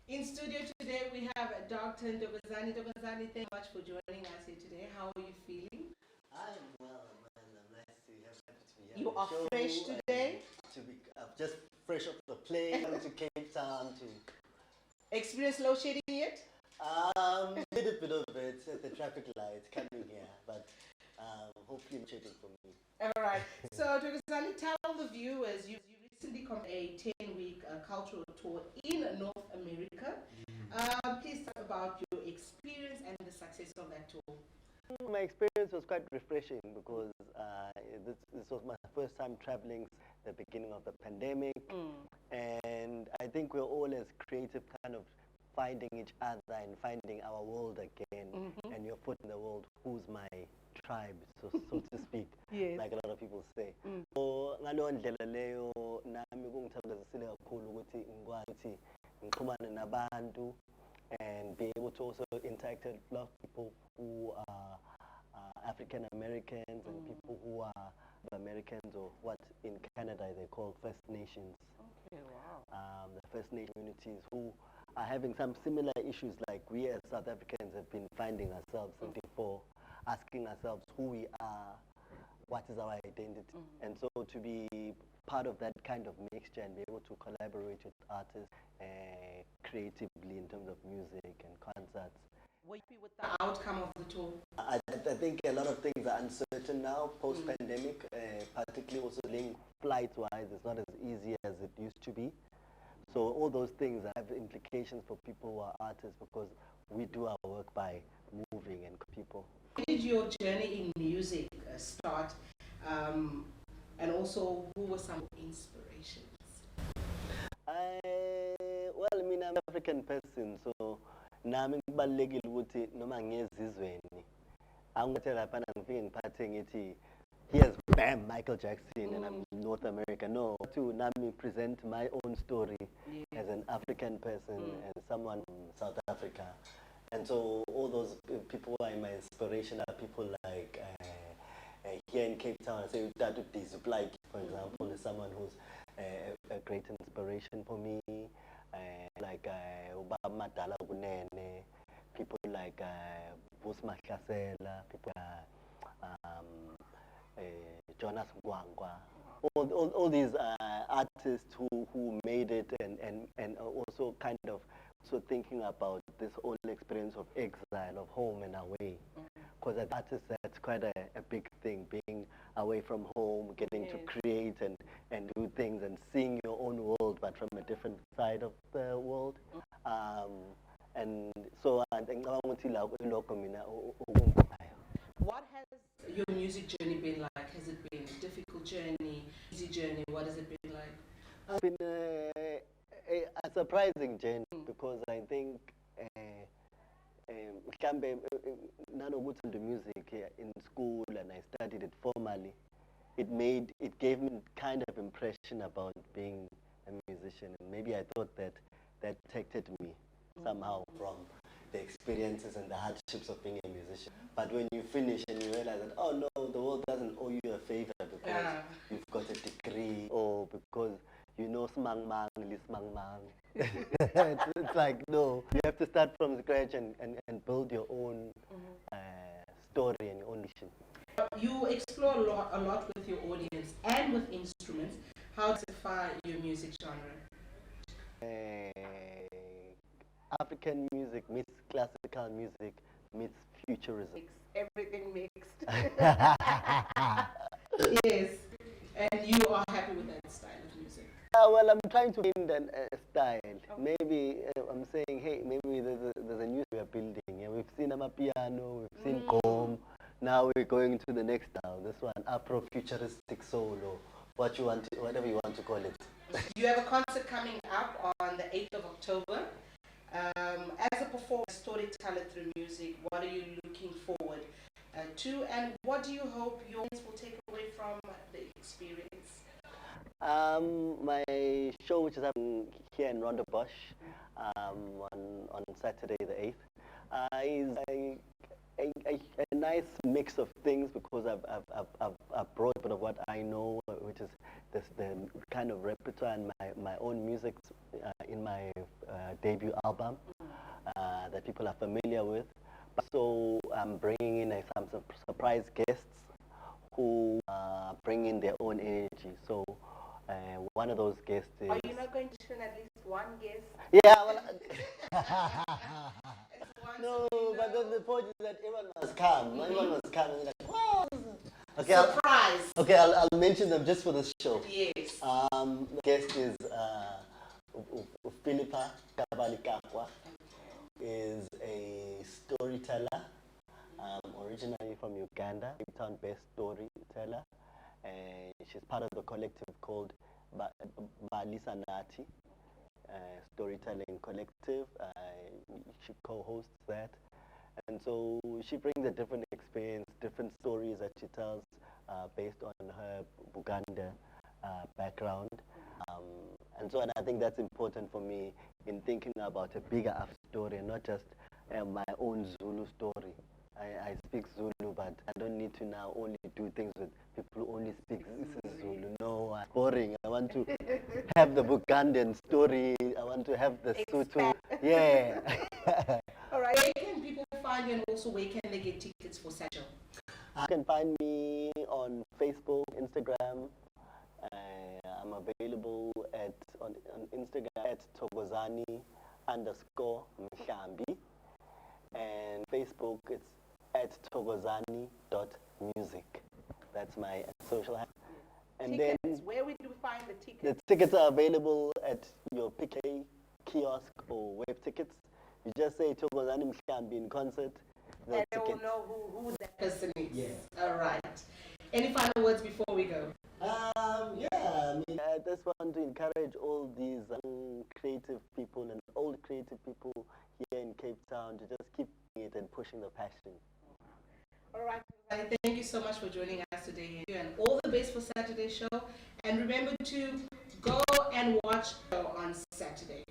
In studio today, we have Dr. Thokozani. Thokozani, thank you much for joining us here today. How are you feeling? I'm well, man. I'm nice to have happy to be here You on are the show. fresh today. To be just fresh off the plane, coming to Cape Town to Experience load shedding yet? little bit of it at the traffic lights coming here, but hopefully cheating for me. All right. So, Thokozani, tell the viewers you recently completed a 10-week cultural tour in North America. Please talk about your experience and the success of that tour. My experience was quite refreshing because this was my first time traveling the beginning of the pandemic, and I think we're all as creative, kind of finding each other and finding our world again, and your foot in the world. Who's my tribe, so to speak, Yes. like a lot of people say. So ngaleyo ndlela leyo nami kungithabazisile kakhulu ukuthi ngikwazi ukuthi ngixhumane nabantu and be able to also interact with a lot of people who are African Americans and people who are Americans, or what in Canada they call First Nations. Okay, wow. The First Nation communities who are having some similar issues like we as South Africans have been finding ourselves before, asking ourselves who we are, what is our identity. And so to be part of that kind of mixture and be able to collaborate with artists creatively in terms of music and concerts. Were you happy with the outcome of the tour? I think a lot of things are uncertain now, post-pandemic, particularly also linked flight-wise. It's not as easy as it used to be. So all those things have implications for people who are artists, because we do our work by moving and people. How did your journey in music start? And also, who were some inspirations? Well, I mean, I'm an African person, so nami kubalulekile ukuthi noma ngiyezizweni angithi lapha ngifike ngiphathe ngithi here's bam Michael Jackson and I'm North America. No, to nami present my own story as an African person and someone from South Africa. And so all those people who are my inspiration are people like here in Cape Town. I say that would be Zuplike, for example, is someone who's a great inspiration for me. Like Ubaba Madala Kunene, people like Bus Makasela, people Jonas Gwangwa. All these artists who made it and also kind of so thinking about this whole experience of exile, of home and away. Because as artists, that's quite a big thing, being away from home, getting to create and do things and seeing your own world, but from a different side of the world. And so I think what has your music journey been like? Has it been a difficult journey, easy journey? What has it been like? It's been a surprising journey, because I think nanokuthi the music in school, and I studied it formally. It gave me kind of impression about being a musician, and maybe I thought that protected me somehow from the experiences and the hardships of being a musician. But when you finish and you realize that, oh no, the world doesn't owe you a favor because you've got a degree, or because you know smang mang, lis mang mang. It's like, no, you have to start from scratch and build your own story and your own mission. You explore a lot with your audience and with instruments. How to define your music genre? African music meets classical music meets futurism. Everything mixed. Yes. And you are happy with that style of music? Well, I'm trying to find a style. Okay. Maybe I'm saying, hey, maybe there's a new we are building. Yeah, we've seen Amapiano, we've seen Gqom. Now we're going to the next style. This one, Afro-futuristic soul, or whatever you want to call it. You have a concert coming up on the 8th of October. As a performer, storyteller through music, what are you looking forward to, and what do you hope your audience will take away from the experience? My show, which is happening here in Rondebosch on Saturday the 8th, is a nice mix of things because I've brought a bit of what I know, which is the kind of repertoire and my own music in my debut album that people are familiar with. So I'm bringing in some surprise guests who bring in their own energy. So one of those guests is... Are you not going to tune at least one guest? Yeah, well... No, but the point is that everyone must come. Everyone must come and be like, wow. Okay, surprise. I'll mention them just for this show. Yes. The guest is Philippa Kabalikakwa, is a storyteller, originally from Uganda, Cape Town-based storyteller, and she's part of the collective called Balisa Nati. Storytelling collective. She co-hosts that, and so she brings a different experience, different stories that she tells based on her Buganda background, and I think that's important for me in thinking about a bigger Af story and not just my own Zulu story. I speak Zulu, but I don't need to now only do things with people who only speak Zulu. No, I'm boring. I want to have the Bugandan story. I want to have the Sotho. Yeah. All right. Where can people find you, and also where can they get tickets for such show? You can find me on Facebook, Instagram. I'm available on Instagram at Thokozani _Mhlambi, and Facebook it's at Thokozani.music. That's my social handle. And tickets, then where would you find the tickets? The tickets are available at your PK kiosk or web tickets. You just say Thokozani Mhlambi in concert. And they will know who that person is. Yeah. All right. Any final words before we go? I just want to encourage all these creative people and old creative people here in Cape Town to just keep it and pushing the passion. All right. Thank you so much for joining us today, and all the best for Saturday's show. And remember to go and watch on Saturday.